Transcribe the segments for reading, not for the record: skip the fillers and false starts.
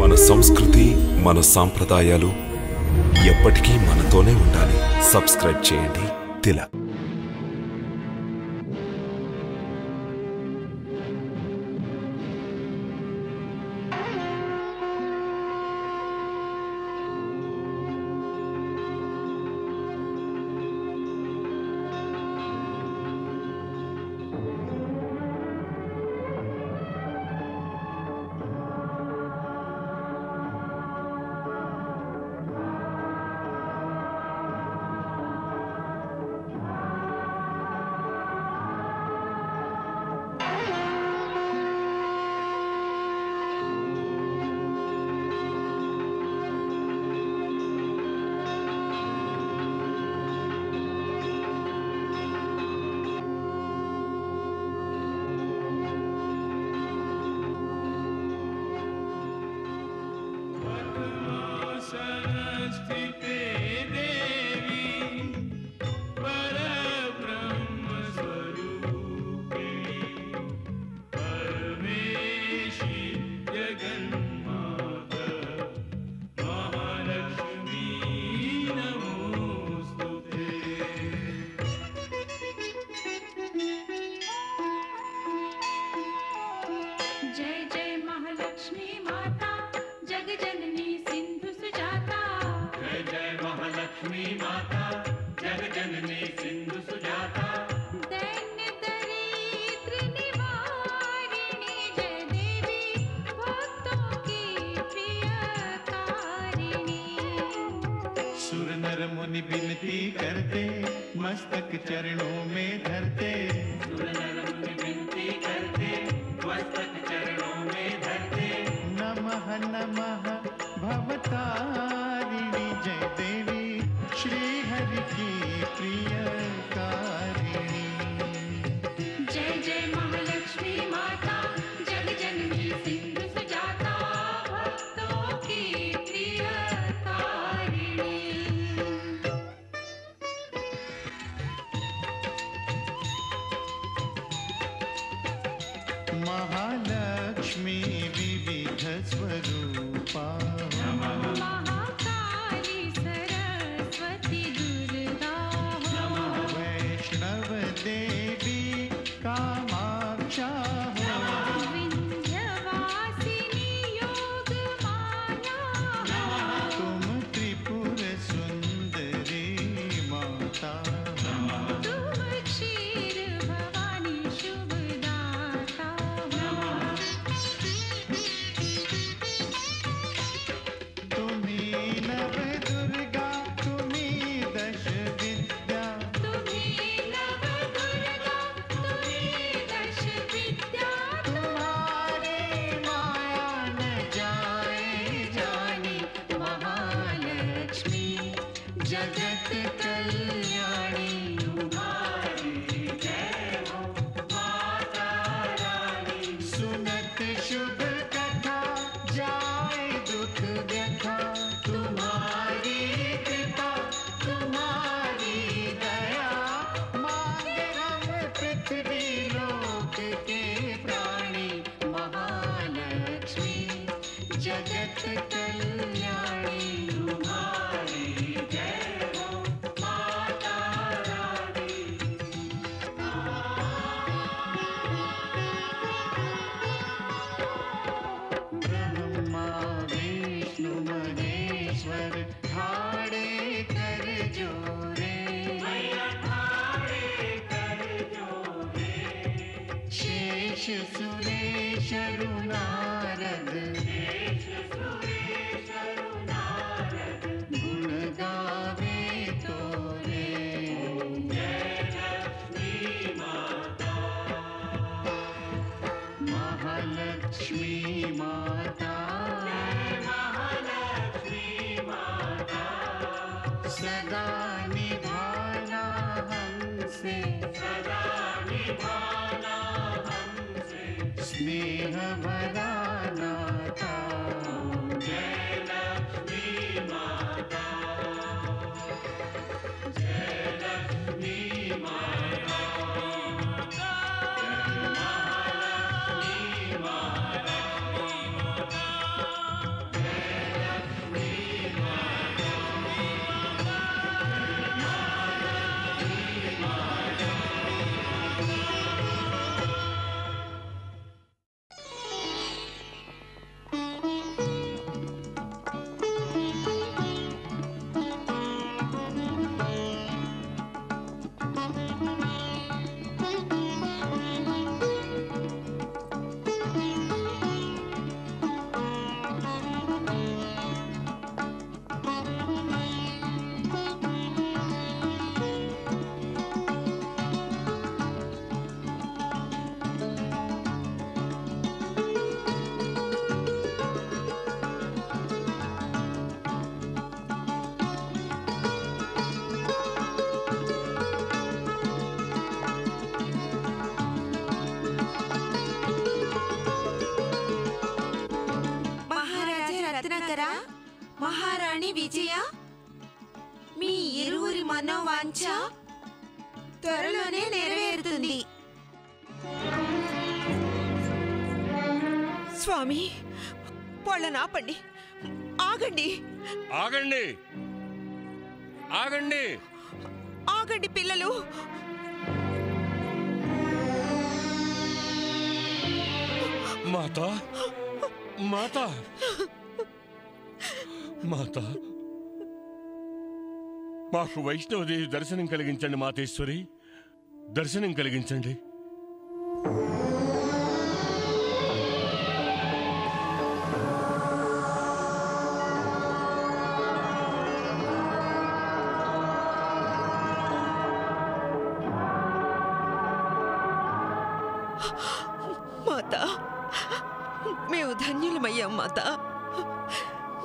మన సంస్కృతి, మన సాంప్రదాయాలు ఎప్పటికీ మనతోనే ఉండాలి. సబ్స్క్రైబ్ చేయండి తిలక్. मुनि विनती करते मस्तक चरणों में धरते, मुनि विनती करते मस्तक चरणों में धरते। नमः नमः भवतारिणी जय देवी श्री हरि की प्रियकारिणी। जय जय महालक्ष्मी माता जग जननी सिंधु सुजाता भक्तों की प्रियकारिणी। महालक्ष्मी विविध स्वरूपा, महाकाली सरस्वती दुर्गा, वैष्णव देवी कामाक्षा, विंध्यवासिनी योग माया, तुम त्रिपुर सुंदरी माता, तुम क्षीर भवानी शुभदाता। तुम्ही नव दुर्गा तुम्ही दश विद्या, तुम्ही नव दुर्गा तुम्ही दश विद्या, तुम्हारी माया न जाए जानी। महालक्ष्मी जगत कल्याणी। सुनत शुभ कथा जाए दुख व्यथा, तुम्हारी कृपा तुम्हारी दया। मांगे हम पृथ्वी लोक के प्राणी, महालक्ष्मी जगत कल्याणी। तुम्हारी जय हो माता रानी। ब्रह्मा विष्णु महेश्वर ठाड़े कर जोरे, शेष सुरेश नारद गुण गावे तोरे। महालक्ष्मी माता, सदा निभाना हमसे, स्नेह भरा नाता। రత్నాకర, మహారాణి విజయ, మీ ఇరువురి మనోవాంఛ త్వరలోనే నెరవేరుతుంది. స్వామి, వాళ్ళని ఆపండి. ఆగండి, ఆగండి, ఆగండి, ఆగండి పిల్లలు. మాత, మాత, మాత, మాకు వైష్ణవదేవి దర్శనం కలిగించండి. మాతేశ్వరి, దర్శనం కలిగించండి. మాత, మేము ధన్యులమయ్యాం. మాత,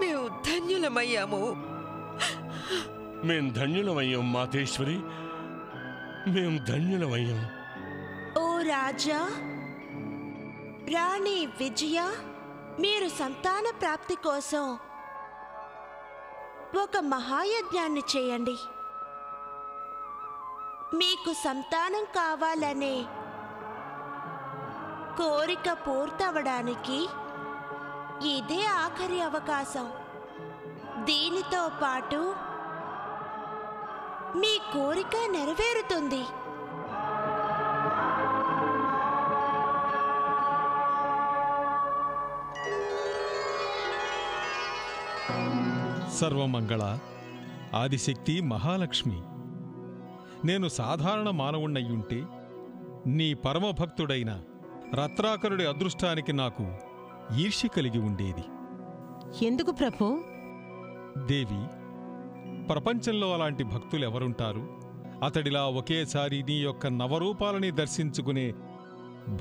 మేము ధన్యులమయ్యాము. మేం ధన్యులమయ్యాం మాతేశ్వరి, మేం ధన్యులమయ్యాం. ఓ రాజా, రాణి విజయ, మీరు సంతాన ప్రాప్తి కోసం ఒక మహాయజ్ఞాన్ని చేయండి. మీకు సంతానం కావాలనే కోరిక పూర్తవడానికి ఇదే ఆఖరి అవకాశం. దీనితో పాటు మీ కోరిక నెరవేరుతుంది. సర్వమంగళ, ఆదిశక్తి మహాలక్ష్మి, నేను సాధారణ మానవుణ్ణయ్యుంటే నీ పరమభక్తుడైన రత్నాకరుడి అదృష్టానికి నాకు ఈర్ష్య కలిగి ఉండేది. ఎందుకు ప్రభు? దేవి, ప్రపంచంలో అలాంటి భక్తులెవరుంటారు? అతడిలా ఒకేసారి నీ యొక్క నవరూపాలని దర్శించుకునే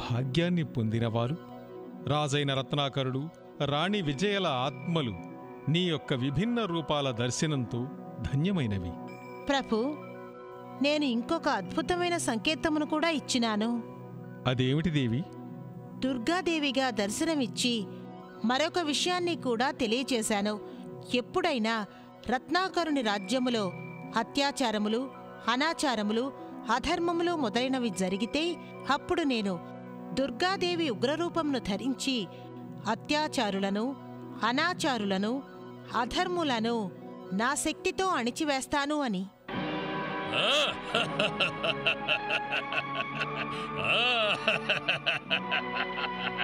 భాగ్యాన్ని పొందినవారు. రాజైన రత్నాకరుడు, రాణి విజయల ఆత్మలు నీ యొక్క విభిన్న రూపాల దర్శనంతో ధన్యమైనవి. ప్రభు, నేను ఇంకొక అద్భుతమైన సంకేతమును కూడా ఇచ్చినాను. అదేమిటి దేవి? దుర్గాదేవిగా దర్శనమిచ్చి మరొక విషయాన్ని కూడా తెలియచేశాను. ఎప్పుడైనా రత్నాకరుని రాజ్యములో అత్యాచారములు, అనాచారములు, అధర్మములు మొదలైనవి జరిగితే అప్పుడు నేను దుర్గాదేవి ఉగ్రరూపంను ధరించి అత్యాచారులను, అనాచారులను, అధర్ములను నా శక్తితో అణిచివేస్తాను అని.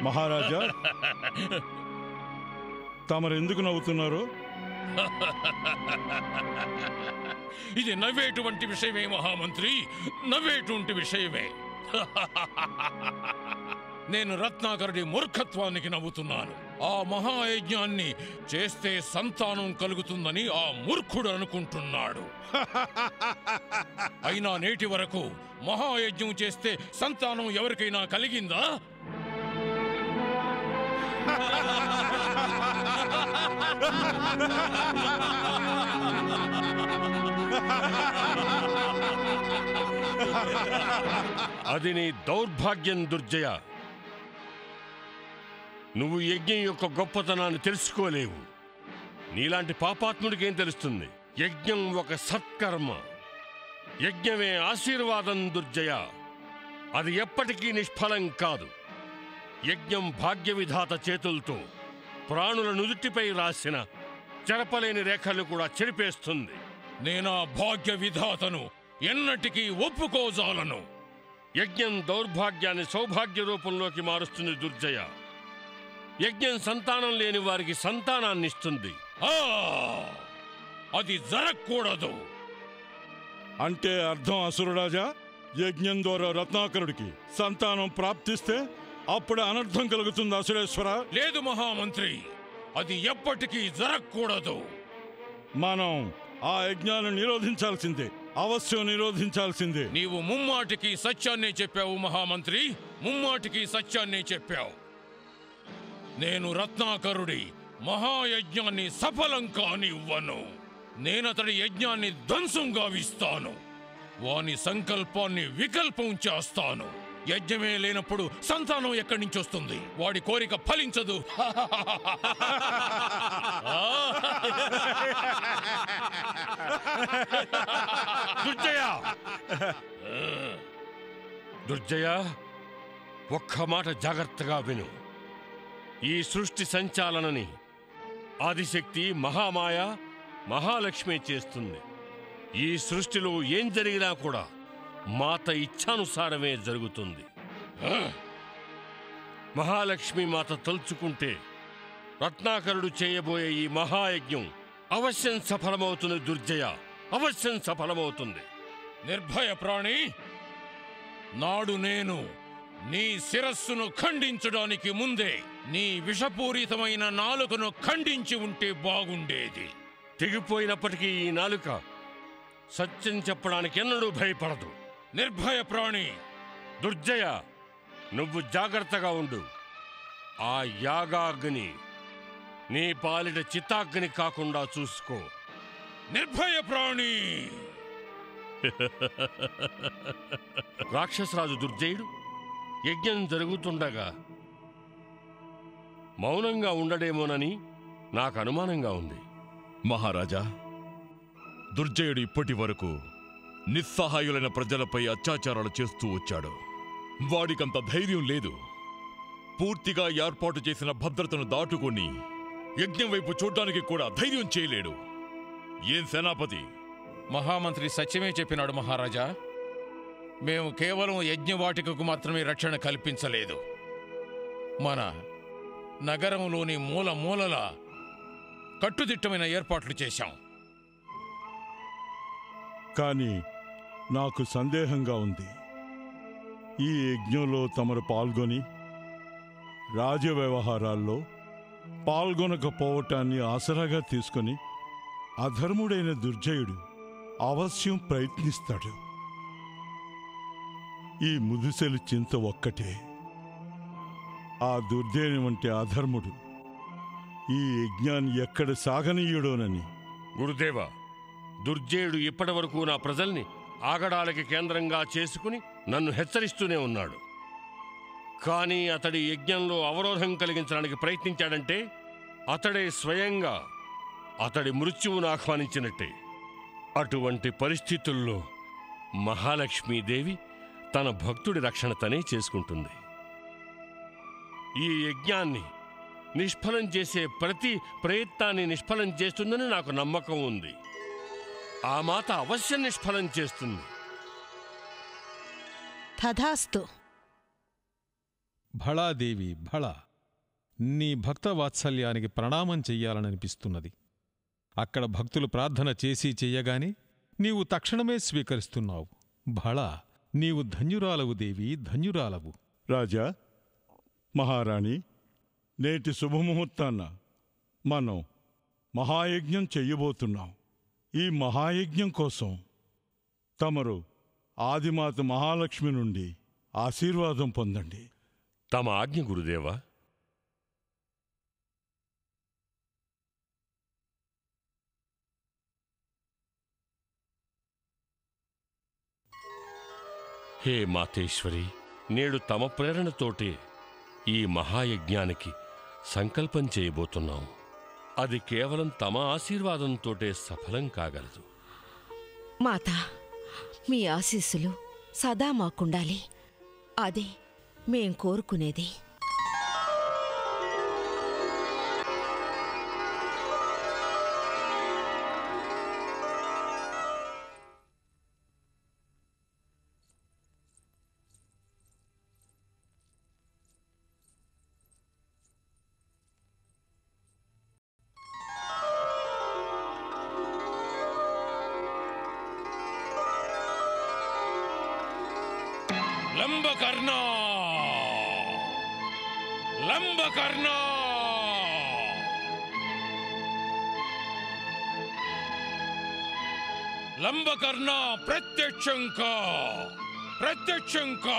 మహారాజా, తమరెందుకు నవ్వుతున్నారు? ఇది నవ్వేటువంటి విషయమే మహామంత్రి, నవ్వేటువంటి విషయమే. నేను రత్నాకరుడి మూర్ఖత్వానికి నవ్వుతున్నాను. ఆ మహాయజ్ఞాన్ని చేస్తే సంతానం కలుగుతుందని ఆ మూర్ఖుడు అనుకుంటున్నాడు. అయినా నేటి వరకు మహాయజ్ఞం చేస్తే సంతానం ఎవరికైనా కలిగిందా? అది నీ దౌర్భాగ్యం దుర్జయ. నువ్వు యజ్ఞం యొక్క గొప్పతనాన్ని తెలుసుకోలేవు. నీలాంటి పాపాత్ముడికేం తెలుస్తుంది? యజ్ఞం ఒక సత్కర్మ. యజ్ఞమే ఆశీర్వాదం దుర్జయ. అది ఎప్పటికీ నిష్ఫలం కాదు. యజ్ఞం భాగ్య విధాత చేతులతో ప్రాణుల నుదుటిపై రాసిన చెరపలేని రేఖలు కూడా చెరిపేస్తుంది. నేనా భాగ్య విధాతను ఎన్నటికీ ఒప్పుకోజాలను. యజ్ఞం దౌర్భాగ్యాన్ని సౌభాగ్య రూపంలోకి మారుస్తుంది దుర్జయ. యజ్ఞం సంతానం లేని వారికి సంతానాన్నిస్తుంది. అది జరగకూడదు. అంటే అర్థం అసురరాజా, యజ్ఞం ద్వారా రత్నాకరుడికి సంతానం ప్రాప్తిస్తే అప్పుడు అనర్థం కలుగుతుంది అసురేశ్వర? లేదు మహామంత్రి, అది ఎప్పటికీ జరగకూడదు. మనం ఆ యజ్ఞాన్ని నిరోధించాల్సిందే, అవశ్యం నిరోధించాల్సిందే. నీవు ముమ్మాటికి సత్యాన్నే చెప్పావు మహామంత్రి, ముమ్మాటికి సత్యాన్నే చెప్పావు. నేను రత్నాకరుడి మహాయజ్ఞాన్ని సఫలం కానివ్వను. నేనతడి యజ్ఞాన్ని ధ్వంసం గావిస్తాను. వాని సంకల్పాన్ని వికల్పం చేస్తాను. యజ్ఞమే లేనప్పుడు సంతానం ఎక్కడి నుంచి వస్తుంది? వాడి కోరిక ఫలించదు. దుర్జయ దుర్జయ, ఒక్క మాట జాగ్రత్తగా విను. ఈ సృష్టి సంచాలనని ఆదిశక్తి మహామాయ మహాలక్ష్మి చేస్తుంది. ఈ సృష్టిలో ఏం జరిగినా కూడా మాత ఇచ్ఛానుసారమే జరుగుతుంది. మహాలక్ష్మి మాత తలుచుకుంటే రత్నాకరుడు చేయబోయే ఈ మహాయజ్ఞం అవశ్యం సఫలమవుతుంది. దుర్జయ, అవశ్యం సఫలమవుతుంది. నిర్భయ ప్రాణి, నాడు నేను నీ శిరస్సును ఖండించడానికి ముందే నీ విషపూరితమైన నాలుకను ఖండించి ఉంటే బాగుండేది. తెగిపోయినప్పటికీ ఈ నాలుక సత్యం చెప్పడానికి ఎన్నడూ భయపడదు. నిర్భయ ప్రాణి, దుర్జయ, నువ్వు జాగ్రత్తగా ఉండు. ఆ యాగాగ్ని నీ పాలిట చితాగ్ని కాకుండా చూసుకో. నిర్భయ ప్రాణి. రాక్షసరాజు దుర్జయుడు యజ్ఞం జరుగుతుండగా మౌనంగా ఉండడేమోనని నాకు అనుమానంగా ఉంది. మహారాజా, దుర్జయుడు ఇప్పటి వరకు నిస్సహాయులైన ప్రజలపై అత్యాచారాలు చేస్తూ వచ్చాడు. వాడికంత ధైర్యం లేదు. పూర్తిగా ఏర్పాటు చేసిన భద్రతను దాటుకొని యజ్ఞం వైపు చూడ్డానికి కూడా ధైర్యం చేయలేడు. ఏం సేనాపతి? మహామంత్రి సత్యమే చెప్పినాడు మహారాజా. మేము కేవలం యజ్ఞవాటికకు మాత్రమే రక్షణ కల్పించలేదు, మన నగరంలోని మూల మూలల కట్టుదిట్టమైన ఏర్పాట్లు చేశాం. కానీ నాకు సందేహంగా ఉంది. ఈ యజ్ఞంలో తమరు పాల్గొని రాజ వ్యవహారాల్లో పాల్గొనకపోవటాన్ని ఆసరాగా తీసుకొని అధర్ముడైన దుర్జయుడు అవశ్యం ప్రయత్నిస్తాడు. ఈ ముదుసెలు చింత ఒక్కటే. ఆ దుర్జయుని వంటి అధర్ముడు ఈ యజ్ఞాన్ని ఎక్కడ సాగనీయుడోనని. గురుదేవ, దుర్జయుడు ఇప్పటి వరకు నా ప్రజల్ని ఆగడాలకి కేంద్రంగా చేసుకుని నన్ను హెచ్చరిస్తూనే ఉన్నాడు. కానీ అతడి యజ్ఞంలో అవరోధం కలిగించడానికి ప్రయత్నించాడంటే అతడే స్వయంగా అతడి మృత్యువును ఆహ్వానించినట్టే. అటువంటి పరిస్థితుల్లో మహాలక్ష్మీదేవి తన భక్తుడి రక్షణ తనే చేసుకుంటుంది. ఈ యజ్ఞాన్ని నిష్ఫలం చేసే ప్రతి ప్రయత్నాన్ని నిష్ఫలం చేస్తుందని నాకు నమ్మకం ఉంది. ఆ మాత అవశ్యం నిష్ఫలం చేస్తుంది. తథాస్తు. భళాదేవి భళ, నీ భక్త వాత్సల్యానికి ప్రణామం చెయ్యాలననిపిస్తున్నది. అక్కడ భక్తులు ప్రార్థన చేసి చెయ్యగానే నీవు తక్షణమే స్వీకరిస్తున్నావు. భళ, నీవు ధన్యురాలవు దేవి, ధన్యురాలవు. రాజా, మహారాణి, నేటి శుభముహూర్తాన్న మనం మహాయజ్ఞం చెయ్యబోతున్నాం. ఈ మహాయజ్ఞం కోసం తమరు ఆదిమాత మహాలక్ష్మి నుండి ఆశీర్వాదం పొందండి. తమ ఆజ్ఞ గురుదేవా. హే మాతేశ్వరి, నేడు తమ ప్రేరణతోటే ఈ మహాయజ్ఞానికి సంకల్పం చేయబోతున్నాం. అది కేవలం తమ ఆశీర్వాదంతోటే సఫలం కాగలదు. మాతా, మీ ఆశీస్సులు సదా మాకుండాలి. అదే మేం కోరుకునేది. లంబకర్ణ, లంబకర్ణ, లంబకర్ణ, ప్రత్యక్షంకా, ప్రత్యక్షంకా.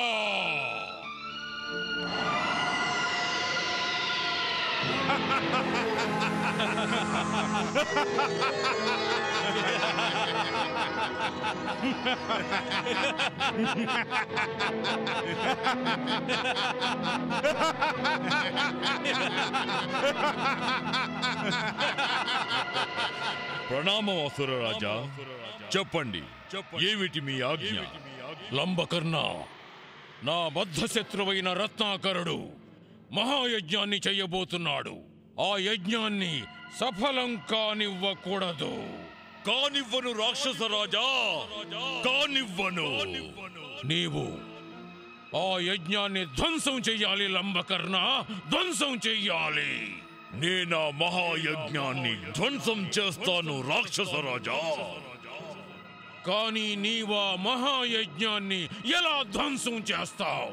ప్రణామం అసురరాజా. చెప్పండి, ఏమిటి మీ ఆజ్ఞ? లంబకర్ణ, నా బద్ధశత్రువైన రత్నాకరుడు మహాయజ్ఞాన్ని చెయ్యబోతున్నాడు. ఆ యజ్ఞాన్ని సఫలం కానివ్వకూడదు. కానివ్వను రాక్షసరాజా, కానివ్వను. నీవు ఆ యజ్ఞాన్ని ధ్వంసం చెయ్యాలి లంబకర్ణ, ధ్వంసం చెయ్యాలి. నేనా మహాయజ్ఞాన్ని ధ్వంసం చేస్తాను రాక్షసరాజా. కానీ నీవా మహాయజ్ఞాన్ని ఎలా ధ్వంసం చేస్తావు?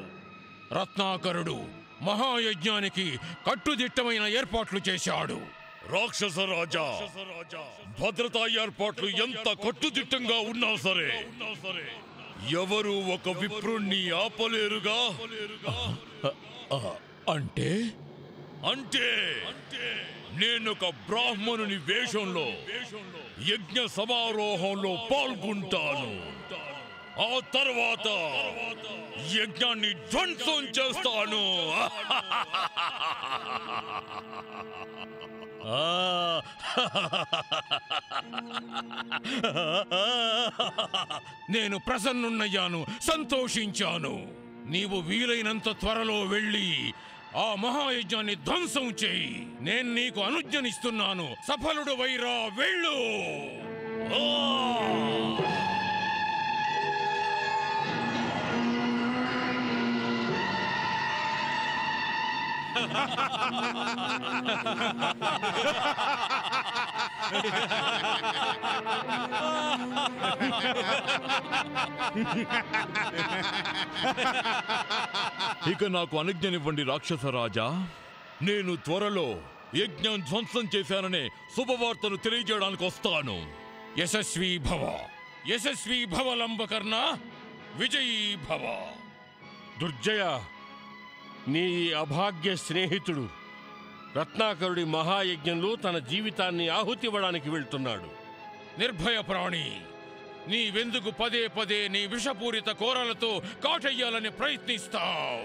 రత్నాకరుడు మహాయజ్ఞానికి కట్టుదిట్టమైన ఏర్పాట్లు చేశాడు. రాక్షసరాజా, భద్రతా ఏర్పాట్లు ఎంత కట్టుదిట్టంగా ఉన్నా సరే ఎవరు ఒక విప్రుణ్ణి ఆపలేరుగా. అంటే అంటే నేనొక బ్రాహ్మణుని వేషంలో యజ్ఞ సమారోహంలో పాల్గొంటాను. ఆ తర్వాత యజ్ఞాన్ని ధ్వంసం చేస్తాను. నేను ప్రసన్నున్నయ్యాను, సంతోషించాను. నీవు వీలైనంత త్వరలో వెళ్ళి ఆ మహాయజ్ఞాన్ని ధ్వంసం చేయి. నేను నీకు అనుజ్ఞనిస్తున్నాను. సఫలుడు వైరా, వెళ్ళు. ఇక నాకు అనుజ్ఞనివ్వండి రాక్షసరాజా. నేను త్వరలో యజ్ఞం ధ్వంసం చేశాననే శుభవార్తను తెలియజేయడానికి వస్తాను. యశస్వీ భవ, యశస్వీ భవ లంబకర్ణ, విజయీ భవ. దుర్జయ, నీ అభాగ్య స్నేహితుడు రత్నాకరుడి మహాయజ్ఞంలో తన జీవితాన్ని ఆహుతివ్వడానికి వెళ్తున్నాడు. నిర్భయ ప్రాణి, నీవెందుకు పదే పదే నీ విషపూరిత కోరలతో కాటయ్యాలని ప్రయత్నిస్తావు?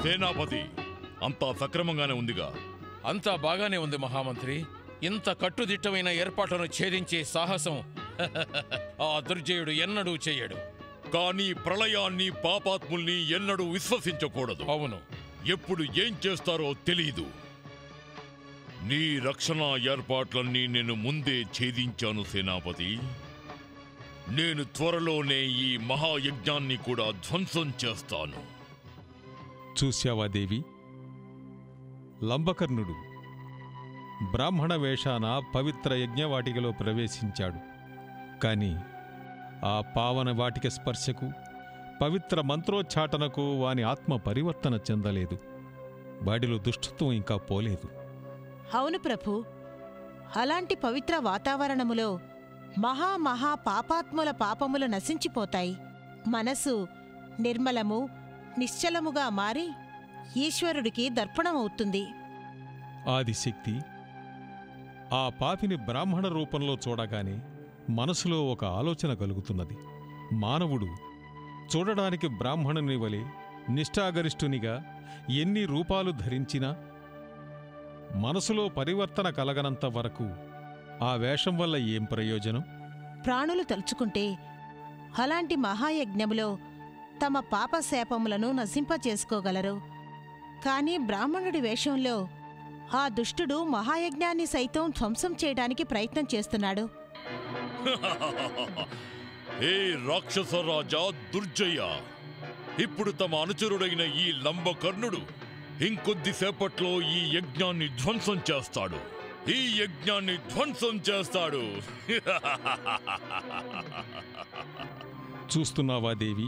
సేనాపతి, అంతా సక్రమంగానే ఉందిగా? అంతా బాగానే ఉంది మహామంత్రి. ఇంత కట్టుదిట్టమైన ఏర్పాట్లను ఛేదించే సాహసం ఆ దుర్జయుడు ఎన్నడూ చేయడు. కానీ ప్రళయాన్ని, పాపాత్ముల్ని ఎన్నడూ విశ్వసించకూడదు. అవును. ఎప్పుడు ఏం చేస్తారో తెలీదు. నీ రక్షణ ఏర్పాట్లన్నీ నేను ముందే ఛేదించాను సేనాపతి. నేను త్వరలోనే ఈ మహాయజ్ఞాన్ని కూడా ధ్వంసం చేస్తాను. చూశావా దేవి, లంబకర్ణుడు బ్రాహ్మణ వేషాన పవిత్ర యజ్ఞవాటికలో ప్రవేశించాడు. కాని ఆ పావన వాటిక స్పర్శకు, పవిత్ర మంత్రోచ్చాటనకు వాని ఆత్మ పరివర్తన చెందలేదు. వాడిలో దుష్టత్వం ఇంకా పోలేదు. అవును ప్రభు, అలాంటి పవిత్ర వాతావరణములో మహా పాపాత్ముల పాపములు నశించిపోతాయి. మనసు నిర్మలము, నిశ్చలముగా మారి ఈశ్వరుడికి దర్పణమవుతుంది. ఆదిశక్తి ఆ పాపిని బ్రాహ్మణ రూపంలో చూడగానే మనసులో ఒక ఆలోచన కలుగుతున్నది. మానవుడు చూడడానికి బ్రాహ్మణుని వలె నిష్ఠాగరిష్ఠునిగా ఎన్ని రూపాలు ధరించినా మనసులో పరివర్తన కలగనంత వరకు ఆ వేషం వల్ల ఏం ప్రయోజనం? ప్రాణులు తలుచుకుంటే అలాంటి మహాయజ్ఞములో తమ పాపశాపములను నశింపచేసుకోగలరు. కాని బ్రాహ్మణుడి వేషంలో ఆ దుష్టుడు మహాయజ్ఞాన్ని సైతం ధ్వంసం చేయడానికి ప్రయత్నం చేస్తున్నాడు. ఏ రాక్షస రాజా దుర్జయ, ఇప్పుడు తమ అనుచరుడైన ఈ లంబకర్ణుడు ఇంకొద్దిసేపట్లో ఈ యజ్ఞాన్ని ధ్వంసం చేస్తాడు. ఈ యజ్ఞాన్ని ధ్వంసం చేస్తాడు. చూస్తున్నావా దేవి,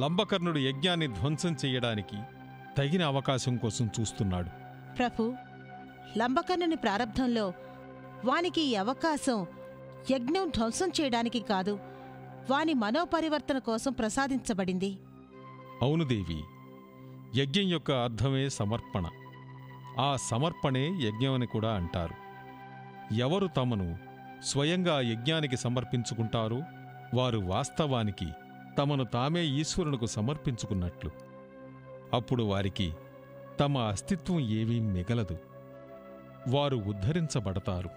లంబకర్ణుడు యజ్ఞాన్ని ధ్వంసం చెయ్యడానికి తగిన అవకాశం కోసం చూస్తున్నాడు. ప్రభు, లంబకర్ణుని ప్రారబ్ధంలో వానికి ఈ అవకాశం యజ్ఞం ధ్వంసం చేయడానికి కాదు, వాని మనోపరివర్తన కోసం ప్రసాదించబడింది. అవును దేవి, యజ్ఞం యొక్క అర్థమే సమర్పణ. ఆ సమర్పణే యజ్ఞమని కూడా అంటారు. ఎవరు తమను స్వయంగా యజ్ఞానికి సమర్పించుకుంటారో వారు వాస్తవానికి తమను తామే ఈశ్వరునికి సమర్పించుకున్నట్లు. అప్పుడు వారికి తమ అస్తిత్వం ఏమీ మిగలదు. వారు ఉద్ధరించబడతారు.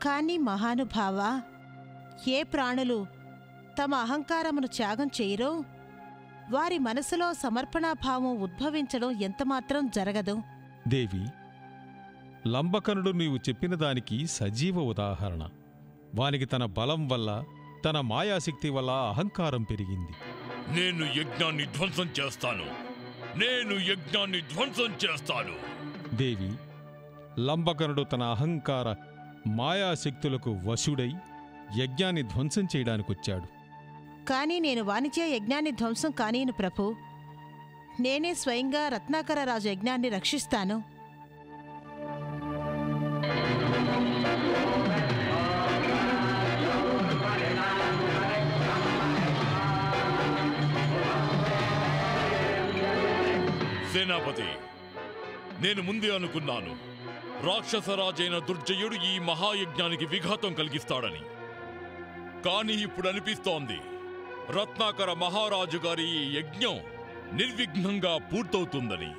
కాని మహానుభావా, ఏ ప్రాణులు తమ అహంకారమును త్యాగం చేయరో వారి మనసులో సమర్పణాభావం ఉద్భవించడం ఎంతమాత్రం జరగదు. దేవి, లంబకనుడు నీవు చెప్పిన దానికి సజీవ ఉదాహరణ. వానికి తన బలం వల్ల, తన మాయాశక్తి వల్ల అహంకారం పెరిగింది. నేను యజ్ఞాన్ని ధ్వంసం చేస్తాను. నేను యజ్ఞాన్ని ధ్వంసం చేస్తాను. దేవి, లంబకనుడు తన అహంకార మాయాశక్తులకు వశుడై యజ్ఞాన్ని ధ్వంసం చేయడానికొచ్చాడు. కాని నేను వానిచే యజ్ఞాన్ని ధ్వంసం కానీను ప్రభు. నేనే స్వయంగా రత్నాకర రాజు యజ్ఞాన్ని రక్షిస్తాను. సేనాపతి, నేను ముందే అనుకున్నాను రాక్షసరాజైన దుర్జయుడు ఈ మహాయజ్ఞానికి విఘాతం కలిగిస్తాడని. కానీ ఇప్పుడు అనిపిస్తోంది రత్నాకర మహారాజు గారి ఈ యజ్ఞం నిర్విఘ్నంగా పూర్తవుతుందని.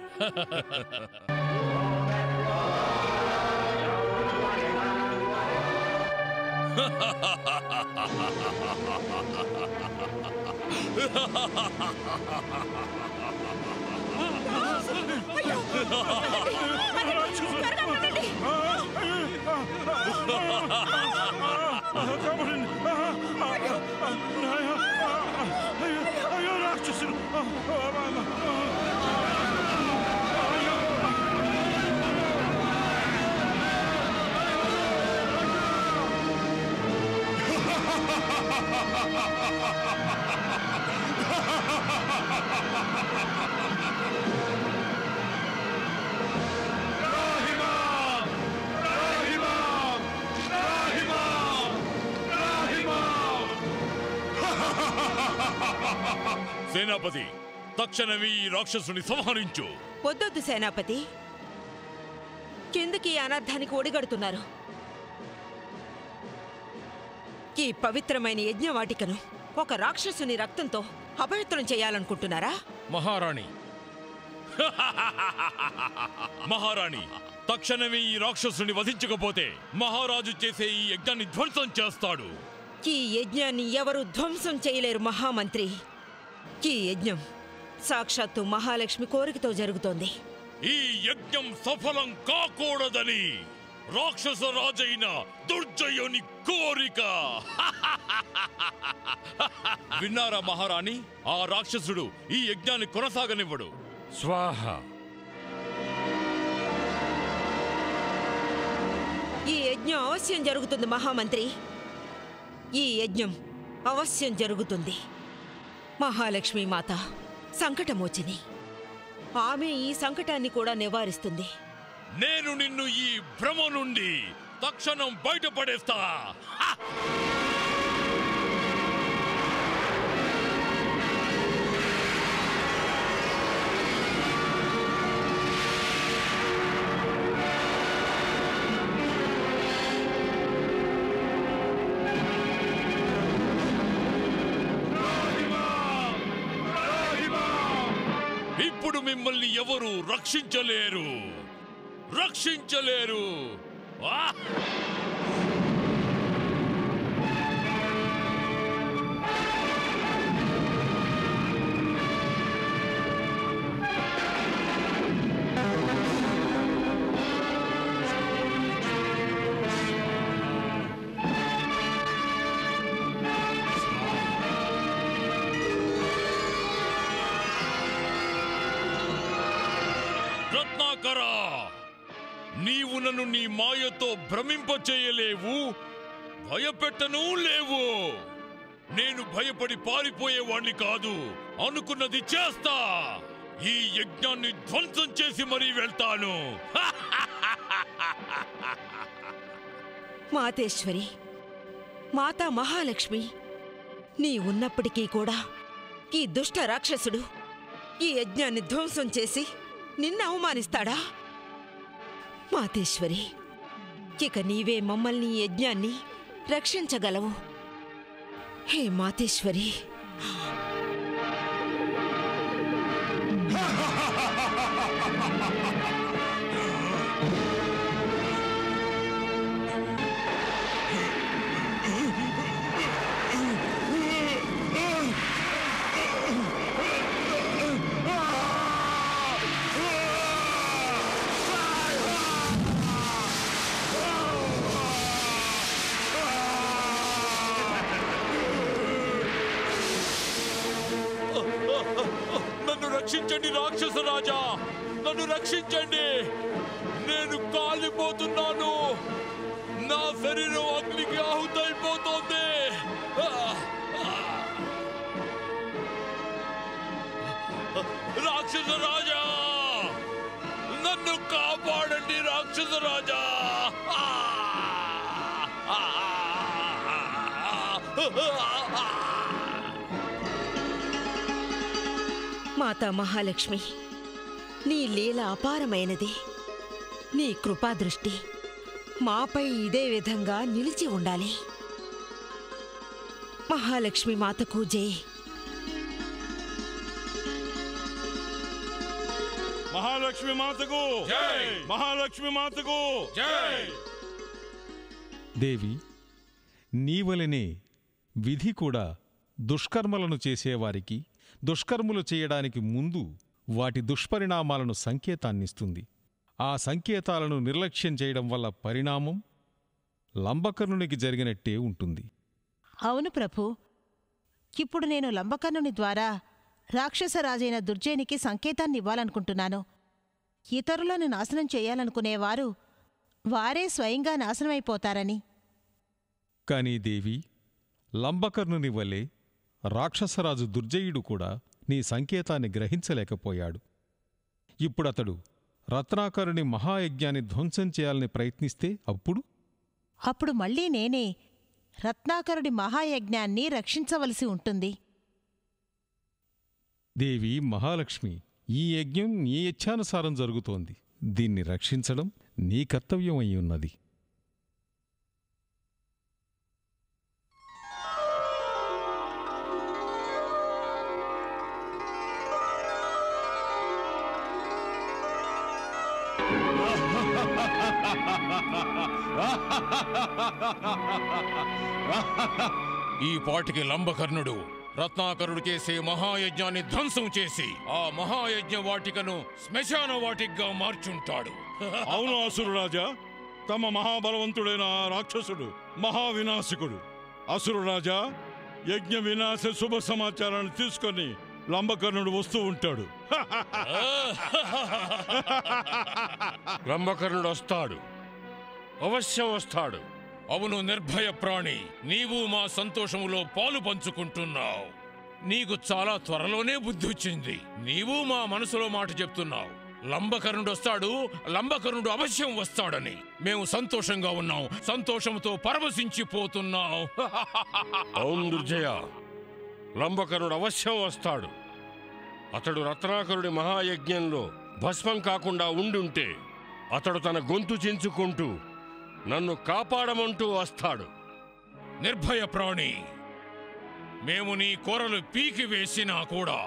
సేనాపతి, తక్షణమే ఈ రాక్షసుని సంహరించు. వద్దొద్దు సేనాపతి, కిందకి అనర్థానికి ఒడిగడుతున్నారు. ఈ పవిత్రమైన యజ్ఞవాటికను ఒక రాక్షసుని రక్తంతో అపవిత్రం చేయాలనుకుంటున్నారా? మహారాణి, మహారాణి, తక్షణమే ఈ రాక్షసుని వధించకపోతే మహారాజు చేసే ఈ యజ్ఞాన్ని ధ్వంసం చేస్తాడు. ఈ యజ్ఞాన్ని ఎవరు ధ్వంసం చేయలేరు మహామంత్రి. ఈ యజ్ఞం సాక్షాత్తు మహాలక్ష్మి కోరికతో జరుగుతోంది. ఈ యజ్ఞం సఫలం కాకూడదని రాక్షస రాజైన దుర్జయుని కోరిక. విన్నారా మహారాణి? ఆ రాక్షసుడు ఈ యజ్ఞాన్ని కొనసాగనివ్వడు. స్వాహ. ఈ యజ్ఞం అవశ్యం జరుగుతుంది మహామంత్రి. ఈ యజ్ఞం అవశ్యం జరుగుతుంది. మహాలక్ష్మి మాత సంకటమోచిని. ఆమె ఈ సంకటాన్ని కూడా నివారిస్తుంది. నేను నిన్ను ఈ భ్రమ నుండి తక్షణం బయటపడేస్తా. ఇప్పుడు మిమ్మల్ని ఎవరు రక్షించలేరు. రక్షించలేరు. రత్నాకరా, నీవు నన్ను నీ మాయతో భ్రమింపచేయలేవు, భయపెట్టను లేవు. నేను భయపడి పారిపోయేవాణ్ణి కాదు. అనుకున్నది చేస్తా. ఈ యజ్ఞాన్ని ధ్వంసం చేసి మరీ వెళ్తాను. మాతేశ్వరి, మాతా మహాలక్ష్మి, నీ ఉన్నప్పటికీ కూడా ఈ దుష్ట రాక్షసుడు ఈ యజ్ఞాన్ని ధ్వంసం చేసి నిన్ను అవమానిస్తాడా? మాతేశ్వరి, ఇక నీవే మమ్మల్ని ఈ యజ్ఞాన్ని రక్షించగలవు. హే మాతేశ్వరి. రక్షించండి రాక్షస రాజా, నన్ను రక్షించండి. నేను కాలిపోతున్నాను. నా శరీరం అగ్నికి ఆహుతైపోతోంది. రాక్షస రాజా, నన్ను కాపాడండి రాక్షస రాజా. మాతా మహాలక్ష్మి, నీ లీల అపారమైనది. నీ కృపాదృష్టి మాపై ఇదే విధంగా నిలిచి ఉండాలి. మహాలక్ష్మి మాతకు జై. మహాలక్ష్మి మాతకు జై. మహాలక్ష్మి మాతకు జై. దేవి, నీవలనే విధి కూడా దుష్కర్మలను చేసేవారికి దుష్కర్మలు చేయడానికి ముందు వాటి దుష్పరిణామాలను సంకేతాన్నిస్తుంది. ఆ సంకేతాలను నిర్లక్ష్యం చేయడం వల్ల పరిణామం లంబకర్ణునికి జరిగినట్టే ఉంటుంది. అవును ప్రభు. ఇప్పుడు నేను లంబకర్ణుని ద్వారా రాక్షసరాజైన దుర్జయునికి సంకేతాన్ని ఇవ్వాలనుకుంటున్నాను. ఇతరులను నాశనం చేయాలనుకునేవారు వారే స్వయంగా నాశనమైపోతారని. కానీ దేవి, లంబకర్ణుని వలె రాక్షసరాజు దుర్జయుడు కూడా నీ సంకేతాన్ని గ్రహించలేకపోయాడు. ఇప్పుడతడు రత్నాకరుని మహాయజ్ఞాన్ని ధ్వంసం చేయాలని ప్రయత్నిస్తే అప్పుడు మళ్ళీ నేనే రత్నాకరుడి మహాయజ్ఞాన్ని రక్షించవలసి ఉంటుంది. దేవి మహాలక్ష్మి, ఈ యజ్ఞం నీ ఇచ్ఛానుసారం జరుగుతోంది. దీన్ని రక్షించడం నీ కర్తవ్యం అయి ఉన్నది. ఈ పాటికి లంబకర్ణుడు రత్నాకరుడు చేసే మహాయజ్ఞాన్ని ధ్వంసం చేసి ఆ మహాయజ్ఞ వాటికను శ్మశాన వాటికగా మార్చుంటాడు. అవును అసురరాజా, తమ మహాబలవంతుడైన ఆ రాక్షసుడు మహావినాశకుడు. అసురరాజా, యజ్ఞ వినాశ శుభ సమాచారాన్ని తీసుకొని లంబకర్ణుడు వస్తూ ఉంటాడు. లంబకర్ణుడు వస్తాడు, అవశ్యం వస్తాడు. అవును నిర్భయ ప్రాణి, నీవు మా సంతోషములో పాలు పంచుకుంటున్నావు. నీకు చాలా త్వరలోనే బుద్ధి వచ్చింది. నీవు మా మనసులో మాట చెప్తున్నావు. లంబకర్ణుడు వస్తాడు, లంబకర్ణుడు అవశ్యం వస్తాడని మేము సంతోషంగా ఉన్నాం, సంతోషంతో పరవశించిపోతున్నాం. అవును దుర్జయ, లంబకర్ణుడు అవశ్యం వస్తాడు. అతడు రత్నాకరుడి మహాయజ్ఞంలో భస్మం కాకుండా ఉండుంటే అతడు తన గొంతు చించుకుంటూ నన్ను కాపాడమంటూ వస్తాడు. నిర్భయ ప్రాణి, మేము నీ కూరలు పీకి వేసినా కూడా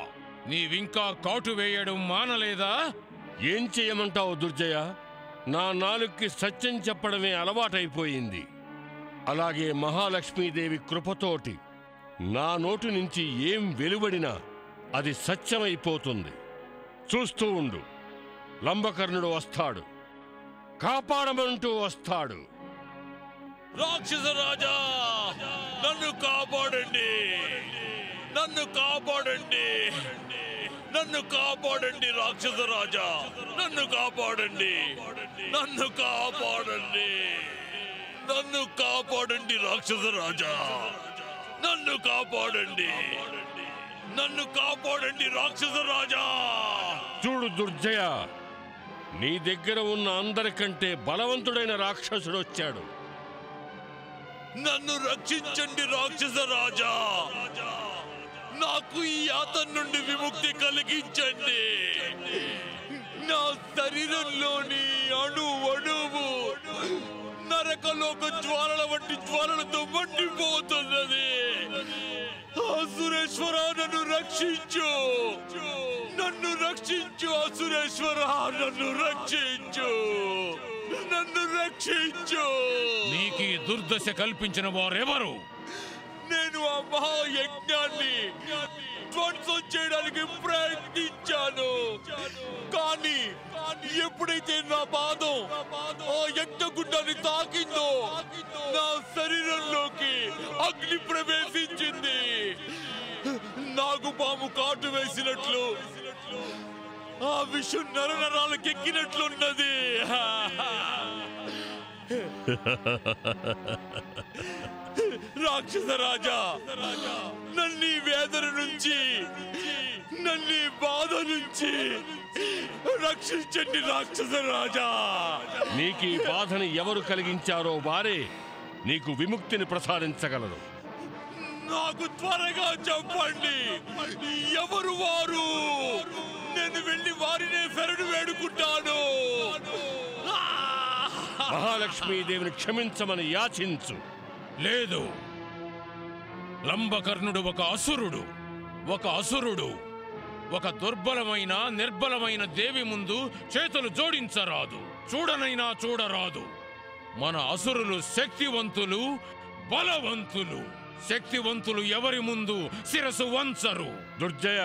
నీవింకా కాటు వేయడం మానలేదా? ఏం చేయమంటావు దుర్జయ? నా నాలుక్కి సత్యం చెప్పడమే అలవాటైపోయింది. అలాగే మహాలక్ష్మీదేవి కృపతోటి నా నోటి నుంచి ఏం వెలువడినా అది సత్యమైపోతుంది. చూస్తూ ఉండు, లంబకర్ణుడు వస్తాడు, కాపాడమంటూ వస్తాడు. రాక్షస రాజా, నన్ను కాపాడండి, నన్ను కాపాడండి, నన్ను కాపాడండి రాక్షస రాజా, నన్ను కాపాడండి, నన్ను కాపాడండి, నన్ను కాపాడండి రాక్షస రాజా, నన్ను కాపాడండి, నన్ను కాపాడండి రాక్షస రాజా. చూడు దుర్జయ, నీ దగ్గర ఉన్న అందరికంటే బలవంతుడైన రాక్షసుడు వచ్చాడు. నన్ను రక్షించండి రాక్షస రాజా, నాకు ఈ యాతన నుండి విముక్తి కలిగించండి. నా శరీరంలోని అణువు నరకలోక జ్వాలల వంటి జ్వాలలతో మండిపోతున్నది. అసురేశ్వర, నన్ను రక్షించు, నన్ను రక్షించు అసురేశ్వర, నన్ను రక్షించు, నన్ను రక్షించు. నీకీ దుర్దశ కల్పించిన వారెవరు? నేను ఆ మహాయజ్ఞాన్ని ధ్వంసం చేయడానికి ప్రయత్నించాను, కానీ ఎప్పుడైతే నా పాదం ఆ యజ్ఞగుండాన్ని తాకిందో నా శరీరంలోకి అగ్ని ప్రవేశించింది. నాగుపాము కాటు వేసినట్లు ఆ విషం నరనరాలకు ఎక్కినట్లున్నది. రాక్షస రాజా, నన్ను వేదన నుంచి, నన్ను బాధ నుంచి రక్షించండి రాక్షస రాజా. నీకీ బాధని ఎవరు కలిగించారో వారే నీకు విముక్తిని ప్రసాదించగలరు. నాకు త్వరగా చెప్పండి, ఎవరు వారు? నేను వెళ్ళి వారినే శరణు వేడుకుంటాను. మహాలక్ష్మీదేవిని క్షమించమని యాచించు. లేదు, లంబకర్ణుడు ఒక అసురుడు. ఒక దుర్బలమైన నిర్బలమైన దేవి ముందు చేతులు జోడించరాదు, చూడనైనా చూడరాదు. మన అసురులు శక్తివంతులు, బలవంతులు. శక్తివంతులు ఎవరి ముందు శిరసు వంచరు. దుర్జయ,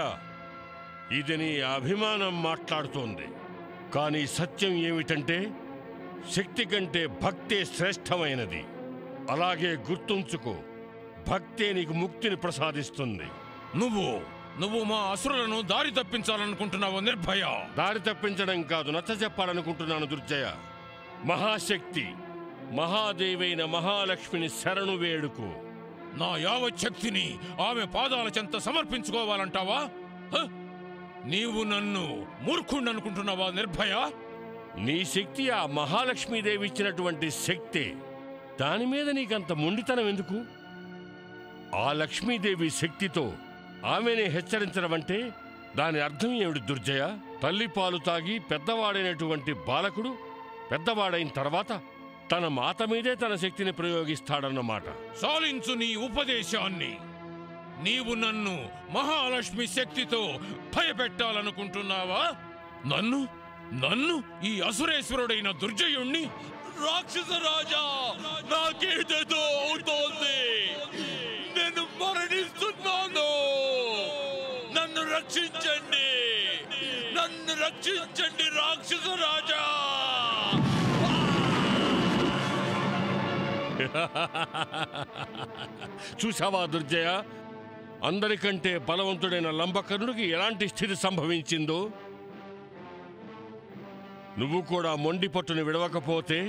ఇది నీ అభిమానం మాట్లాడుతోంది. కానీ సత్యం ఏమిటంటే శక్తి కంటే భక్తే శ్రేష్టమైనది. అలాగే గుర్తుంచుకో, భక్తే నీకు ముక్తిని ప్రసాదిస్తుంది. నువ్వు మా అసురులను దారి తప్పించాలనుకుంటున్నావు నిర్భయ. దారి తప్పించడం కాదు, నచ్చ చెప్పాలనుకుంటున్నాను దుర్జయ. మహాశక్తి మహాదేవైన మహాలక్ష్మిని శరణు వేడుకు. నా యావచ్చక్తిని ఆమె పాదాల చెంత సమర్పించుకోవాలంటావా? నీవు నన్ను మూర్ఖుణ్ణనుకుంటున్నావా నిర్భయ? నీ శక్తి ఆ మహాలక్ష్మీదేవి ఇచ్చినటువంటి శక్తే. దాని మీద నీకంత మొండితనం ఎందుకు? ఆ లక్ష్మీదేవి శక్తితో ఆమెనే హెచ్చరించడం అంటే దాని అర్థం ఏమిటి దుర్జయ? తల్లి పాలు తాగి పెద్దవాడైనటువంటి బాలకుడు పెద్దవాడైన తర్వాత తన మాత మీదే తన శక్తిని ప్రయోగిస్తాడన్నమాట. సాలించు నీ ఉపదేశాన్ని. నీవు నన్ను మహాలక్ష్మి శక్తితో భయపెట్టాలనుకుంటున్నావా? నన్ను ఈ అసురేశ్వరుడైన దుర్జయుణ్ణి? రాక్షస రాజా, నాకేదేదో అవుతోంది, నేను మరణిస్తున్నాను. రక్షించండి, నన్ను రక్షించండి రాక్షస రాజా. చూసావా దుర్జయ, అందరికంటే బలవంతుడైన లంబకర్ణుడికి ఎలాంటి స్థితి సంభవించిందో. నువ్వు కూడా మొండి పట్టును విడవకపోతే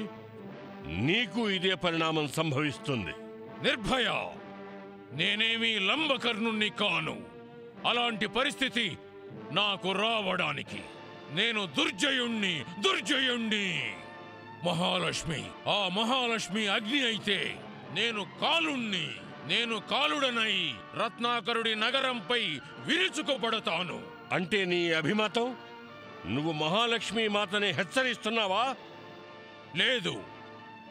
నీకు ఇదే పరిణామం సంభవిస్తుంది. నిర్భయ, నేనేమీ లంబకర్ణుణ్ణి కాను. అలాంటి పరిస్థితి నాకు రావడానికి నేను దుర్జయుణ్ణి. మహాలక్ష్మి, ఆ మహాలక్ష్మి అగ్ని అయితే నేను కాలుడనై రత్నాకరుడి నగరంపై విరుచుకుపడతాను. అంటే నీ అభిమతం నువ్వు మహాలక్ష్మి మాతని హెచ్చరిస్తున్నావా? లేదు,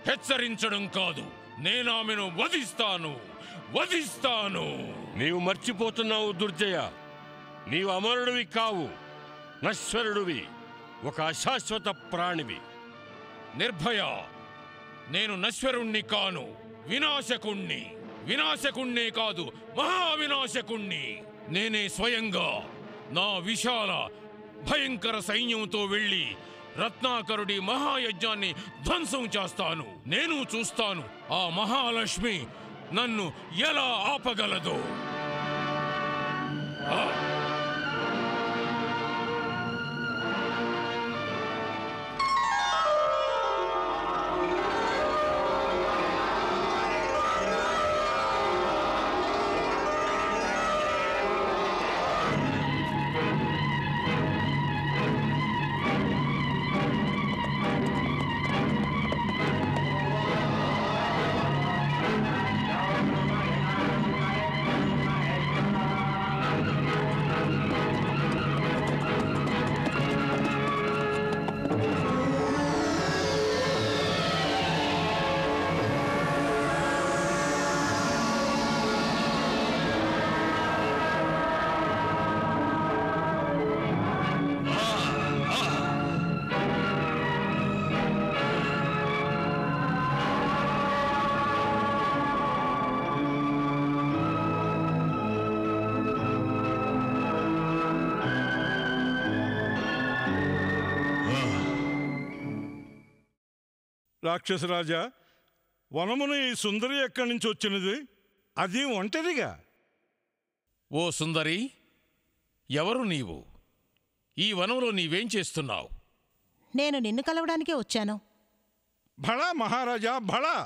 హెచ్చరించడం కాదు, నేనామెను వధిస్తాను. నీవు మర్చిపోతున్నావు దుర్జయ, నీవు అమరుడివి కావు, నశ్వరుడివి, ఒక అశాశ్వత ప్రాణివి. నిర్భయ, నేను నశ్వరుణ్ణి కాను, వినాశకుణ్ణే కాదు, మహావినాశకుణ్ణి. నేనే స్వయంగా నా విశాల భయంకర సైన్యంతో వెళ్ళి రత్నాకరుడి మహాయజ్ఞాన్ని ధ్వంసం చేస్తాను. నేను చూస్తాను ఆ మహాలక్ష్మి నన్ను ఎలా ఆపగలదో. రాక్షసరాజా, వనమున ఈ సుందరి ఎక్కడి నుంచి వచ్చినది? అది ఒంటరిగా. ఓ సుందరి, ఎవరు నీవు? ఈ వనంలో నీవేం చేస్తున్నావు? నేను నిన్ను కలవడానికే వచ్చాను. భళా మహారాజా, భళా.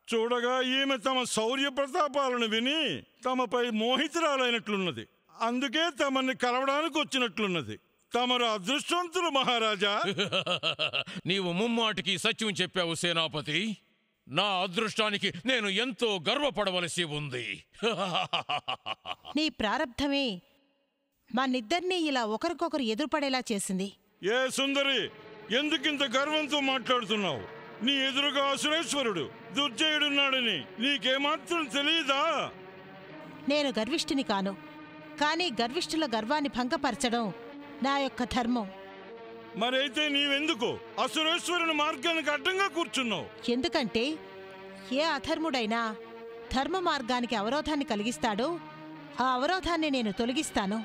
చూడగా ఈమె తమ శౌర్య ప్రతాపాలను విని తమపై మోహితురాలైనట్లున్నది. అందుకే తమని కలవడానికి వచ్చినట్లున్నది. తమరు అదృష్టవంతులు మహారాజా. నీవు ముమ్మాటికి సత్యం చెప్పావు సేనాపతి. నా అదృష్టానికి నేను ఎంతో గర్వపడవలసి ఉంది. నీ ప్రారబ్ధమే మనిద్దరినీ ఇలా ఒకరికొకరు ఎదురుపడేలా చేసింది. ఏ సుందరి, ఎందుకింత గర్వంతో మాట్లాడుతున్నావు? నీ ఎదురుగా అసురేశ్వరుడు దుర్జయుడున్నాడని నీకేమాత్రం తెలియదా? నేను గర్విష్ఠుని కాను, కానీ గర్విష్ఠుల గర్వాన్ని భంగపరచడం నా యొక్క ధర్మం. మరైతే నీవెందుకు అసురేశ్వరుని మార్గానికి అడ్డంగా కూర్చున్నావు? ఎందుకంటే ఏ అధర్ముడైనా ధర్మ మార్గానికి అవరోధాన్ని కలిగిస్తాడో ఆ అవరోధాన్ని నేను తొలగిస్తాను.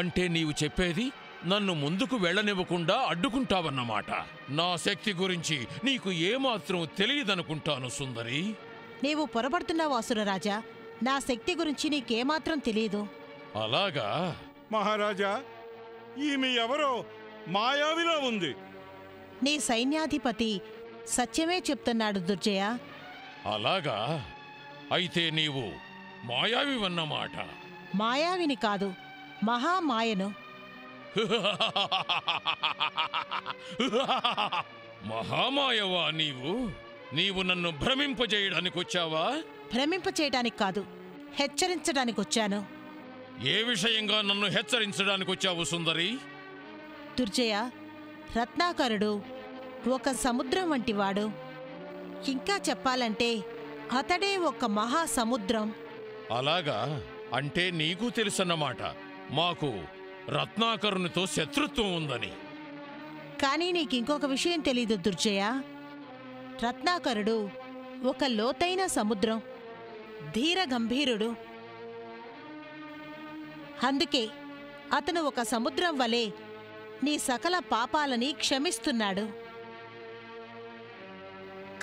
అంటే నీవు చెప్పేది నన్ను ముందుకు వెళ్ళనివ్వకుండా అడ్డుకుంటావన్నమాట. నా శక్తి గురించి నీకు ఏమాత్రం తెలియదనుకుంటాను సుందరి. నీవు పొరబడుతున్నావు అసురరాజా. నా శక్తి గురించి నీకేమాత్రం తెలియదు. అలాగా? మహారాజా, ఈమె ఎవరో మాయావిలా ఉంది. నీ సైన్యాధిపతి సత్యమే చెప్తున్నాడు దుర్జయ. అలాగా? అయితే నీవు మాయావివన్నమాట. మాయావిని కాదు, మహామాయను. మహామాయవా నీవు? నీవు నన్ను భ్రమింపజేయడానికి వచ్చావా? భ్రమింపచేయడానికి కాదు, హెచ్చరించడానికి వచ్చాను. ఏ విషయంగా నన్ను హెచ్చరించడానికి వచ్చావు సుందరి? దుర్జయ, రత్నాకరుడు ఒక సముద్రం వంటివాడు. ఇంకా చెప్పాలంటే అతడే ఒక మహాసముద్రం. అలాగా? అంటే నీకు తెలుసన్నమాట మాకు రత్నాకరునితో శత్రుత్వం ఉందని. కానీ నీకింకొక విషయం తెలీదు దుర్జయ. రత్నాకరుడు ఒక లోతైన సముద్రం, ధీర గంభీరుడు. అందుకే అతను ఒక సముద్రం వలె నీ సకల పాపాలని క్షమిస్తున్నాడు.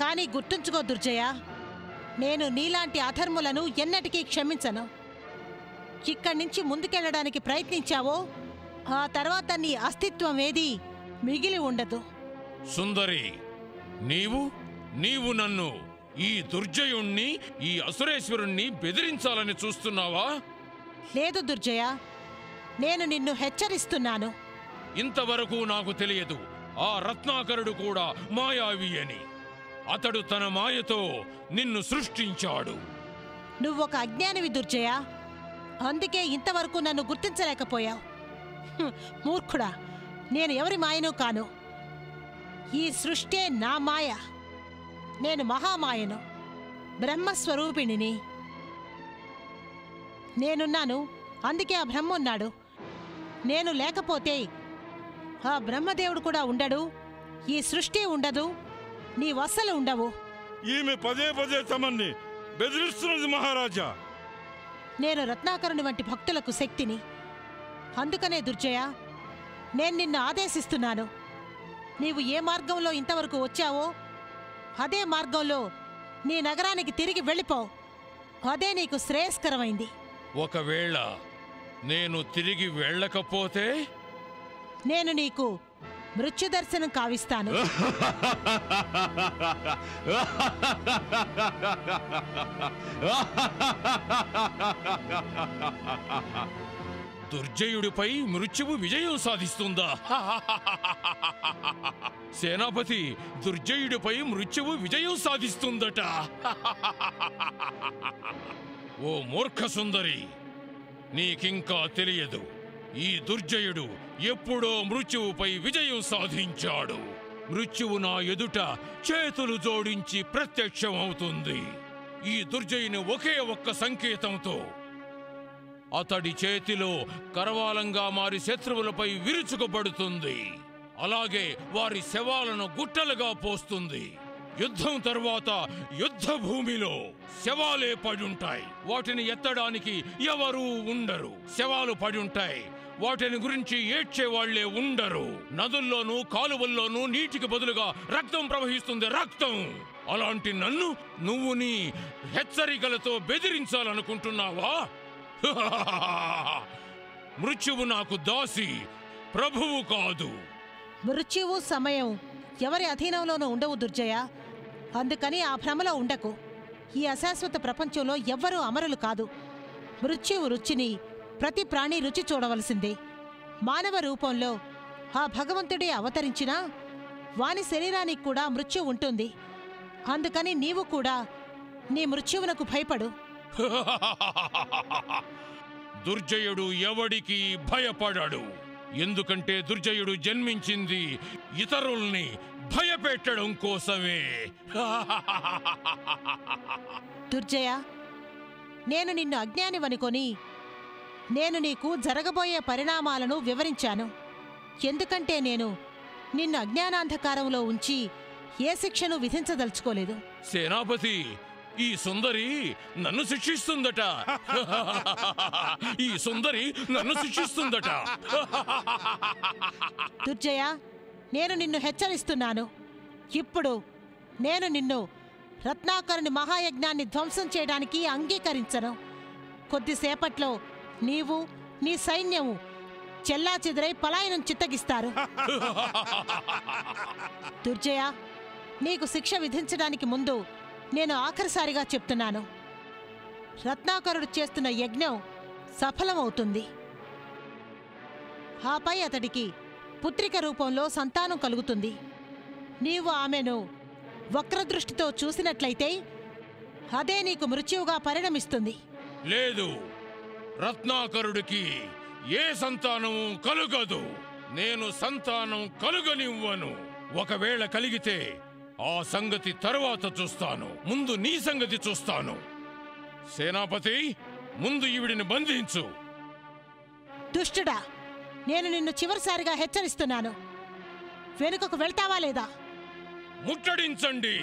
కాని గుర్తుంచుకో దుర్జయ, నేను నీలాంటి అధర్ములను ఎన్నటికీ క్షమించను. ఇక్కడి నుంచి ముందుకెళ్ళడానికి ప్రయత్నించావో ఆ తర్వాత నీ అస్తిత్వం ఏదీ మిగిలి ఉండదు. సుందరి, నీవు నన్ను, ఈ దుర్జయుణ్ణి, ఈ అసురేశ్వరుణ్ణి బెదిరించాలని చూస్తున్నావా? లేదు దుర్జయ, నేను నిన్ను హెచ్చరిస్తున్నాను. ఇంతవరకు నాకు తెలియదు ఆ రత్నాకరుడు కూడా మాయావి అని. అతడు తన మాయతో నిన్ను సృష్టించాడు. నువ్వొక అజ్ఞానివి దుర్జయ, అందుకే ఇంతవరకు నన్ను గుర్తించలేకపోయావు. మూర్ఖుడా, నేను ఎవరి మాయను కాను. ఈ సృష్టే నా మాయ. నేను మహామాయను, బ్రహ్మస్వరూపిణిని. నేనున్నాను, అందుకే ఆ బ్రహ్మ ఉన్నాడు. నేను లేకపోతే ఆ బ్రహ్మదేవుడు కూడా ఉండడు, ఈ సృష్టి ఉండదు, నీ వస్సలు ఉండవు. ఈమె పదే పదే తమన్ని బెదిరిస్తున్నది మహారాజా. నేను రత్నాకరుని వంటి భక్తులకు శక్తిని. అందుకనే దుర్జయ, నేను నిన్ను ఆదేశిస్తున్నాను. నీవు ఏ మార్గంలో ఇంతవరకు వచ్చావో అదే మార్గంలో నీ నగరానికి తిరిగి వెళ్ళిపో. అదే నీకు శ్రేయస్కరమైంది. ఒకవేళ నేను తిరిగి వెళ్ళకపోతే నేను నీకు మృత్యుదర్శనం కావిస్తాను. దుర్జయుడిపై మృత్యువు విజయం సాధిస్తుందా? సేనాపతి, దుర్జయుడిపై మృత్యువు విజయం సాధిస్తుందట. ఓ మూర్ఖ సుందరి, నీకింకా తెలియదు. ఈ దుర్జయుడు ఎప్పుడో మృత్యువుపై విజయం సాధించాడు. మృత్యువు నా ఎదుట చేతులు జోడించి ప్రత్యక్షమవుతుంది. ఈ దుర్జయుని ఒకే ఒక్క సంకేతంతో అతడి చేతిలో కరవాలంగా మారి శత్రువులపై విరుచుకుపడుతుంది. అలాగే వారి శవాలను గుట్టలుగా పోస్తుంది. యుద్ధం తరువాత యుద్ధ భూమిలో శవాలే పడుంటాయి. వాటిని ఎత్తడానికి ఎవరూ ఉండరు. శవాలు పడుంటాయి, వాటిని గురించి ఏడ్చేవాళ్లే ఉండరు. నదుల్లోనూ కాలువల్లోనూ నీటికి బదులుగా రక్తం ప్రవహిస్తుంది, రక్తం. అలాంటి నన్ను నువ్వు నీ హెచ్చరికలతో బెదిరించాలనుకుంటున్నావా? మృత్యువు నాకు దాసి, ప్రభువు కాదు. మృత్యువు సమయం ఎవరి అధీనంలోనూ ఉండవు దుర్జయ. అందుకని ఆ భ్రమలో ఉండకు. ఈ అశాశ్వత ప్రపంచంలో ఎవ్వరూ అమరులు కాదు. మృత్యువు రుచిని ప్రతి ప్రాణి రుచి చూడవలసిందే. మానవ రూపంలో ఆ భగవంతుడే అవతరించినా వాని శరీరానికి కూడా మృత్యు ఉంటుంది. అందుకని నీవు కూడా నీ మృత్యువునకు భయపడు. దుర్జయుడు ఎవడికి భయపడడు. ఎందుకంటే దుర్జయుడు జన్మించింది ఇతరుల్ని భయపెట్టడం కోసమే. దుర్జయ, నేను నిన్ను అజ్ఞానివనుకొని నేను నీకు జరగబోయే పరిణామాలను వివరించాను. ఎందుకంటే నేను నిన్ను అజ్ఞానాంధకారంలో ఉంచి ఏ శిక్షను విధించదలుచుకోలేదు. సేనాపతి, ఈ సుందరి నన్ను శిక్షిస్తుందట. ఈ సుందరి నన్ను శిక్షిస్తుందట. దుర్జయ, నేను నిన్ను హెచ్చరిస్తున్నాను. ఇప్పుడు నేను నిన్ను రత్నాకరుని మహాయజ్ఞాన్ని ధ్వంసం చేయడానికి అంగీకరించను. కొద్దిసేపట్లో నీవు నీ సైన్యము చెల్లాచెదురై పలాయనం చిత్తగిస్తారు. దుర్జయ, నీకు శిక్ష విధించడానికి ముందు నేను ఆఖరిసారిగా చెప్తున్నాను. రత్నాకరుడు చేస్తున్న యజ్ఞం సఫలమవుతుంది. ఆపై అతడికి పుత్రిక రూపంలో సంతానం కలుగుతుంది. నీవు ఆమెను వక్రదృష్టితో చూసినట్లయితే అదే నీకు మృత్యువుగా పరిణమిస్తుంది. లేదు, రత్నాకరుడికి ఏ సంతానము కలుగదు. నేను సంతానం కలుగనివ్వను. ఒకవేళ కలిగితే ఆ సంగతి తరువాత చూస్తాను. ముందు నీ సంగతి చూస్తాను. సేనాపతి, ముందు ఈవిడిని బంధించు. దుష్టుడా, నేను నిన్ను చివరిసారిగా హెచ్చరిస్తున్నాను. వెనుకకు వెళ్తావా లేదా? ముట్టడించండి.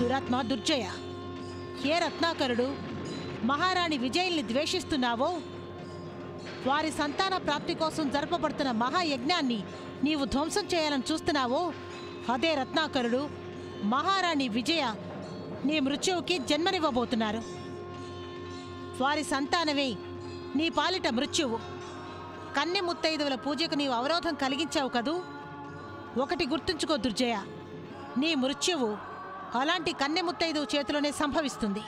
దురాత్మ దుర్జయ, ఏ రత్నాకరుడు మహారాణి విజయుల్ని ద్వేషిస్తున్నావో వారి సంతాన ప్రాప్తి కోసం జరపబడుతున్న మహాయజ్ఞాన్ని నీవు ధ్వంసం చేయాలని చూస్తున్నావో అదే రత్నాకరుడు మహారాణి విజయ నీ మృత్యువుకి జన్మనివ్వబోతున్నారు. వారి సంతానమే నీ పాలిట మృత్యువు. కన్నె ముత్తైదువుల పూజకు నీవు అవరోధం కలిగించావు కదూ. ఒకటి గుర్తుంచుకో దుర్జయ, నీ మృత్యువు అలాంటి కన్నె ముత్తైదువు చేతిలోనే సంభవిస్తుంది.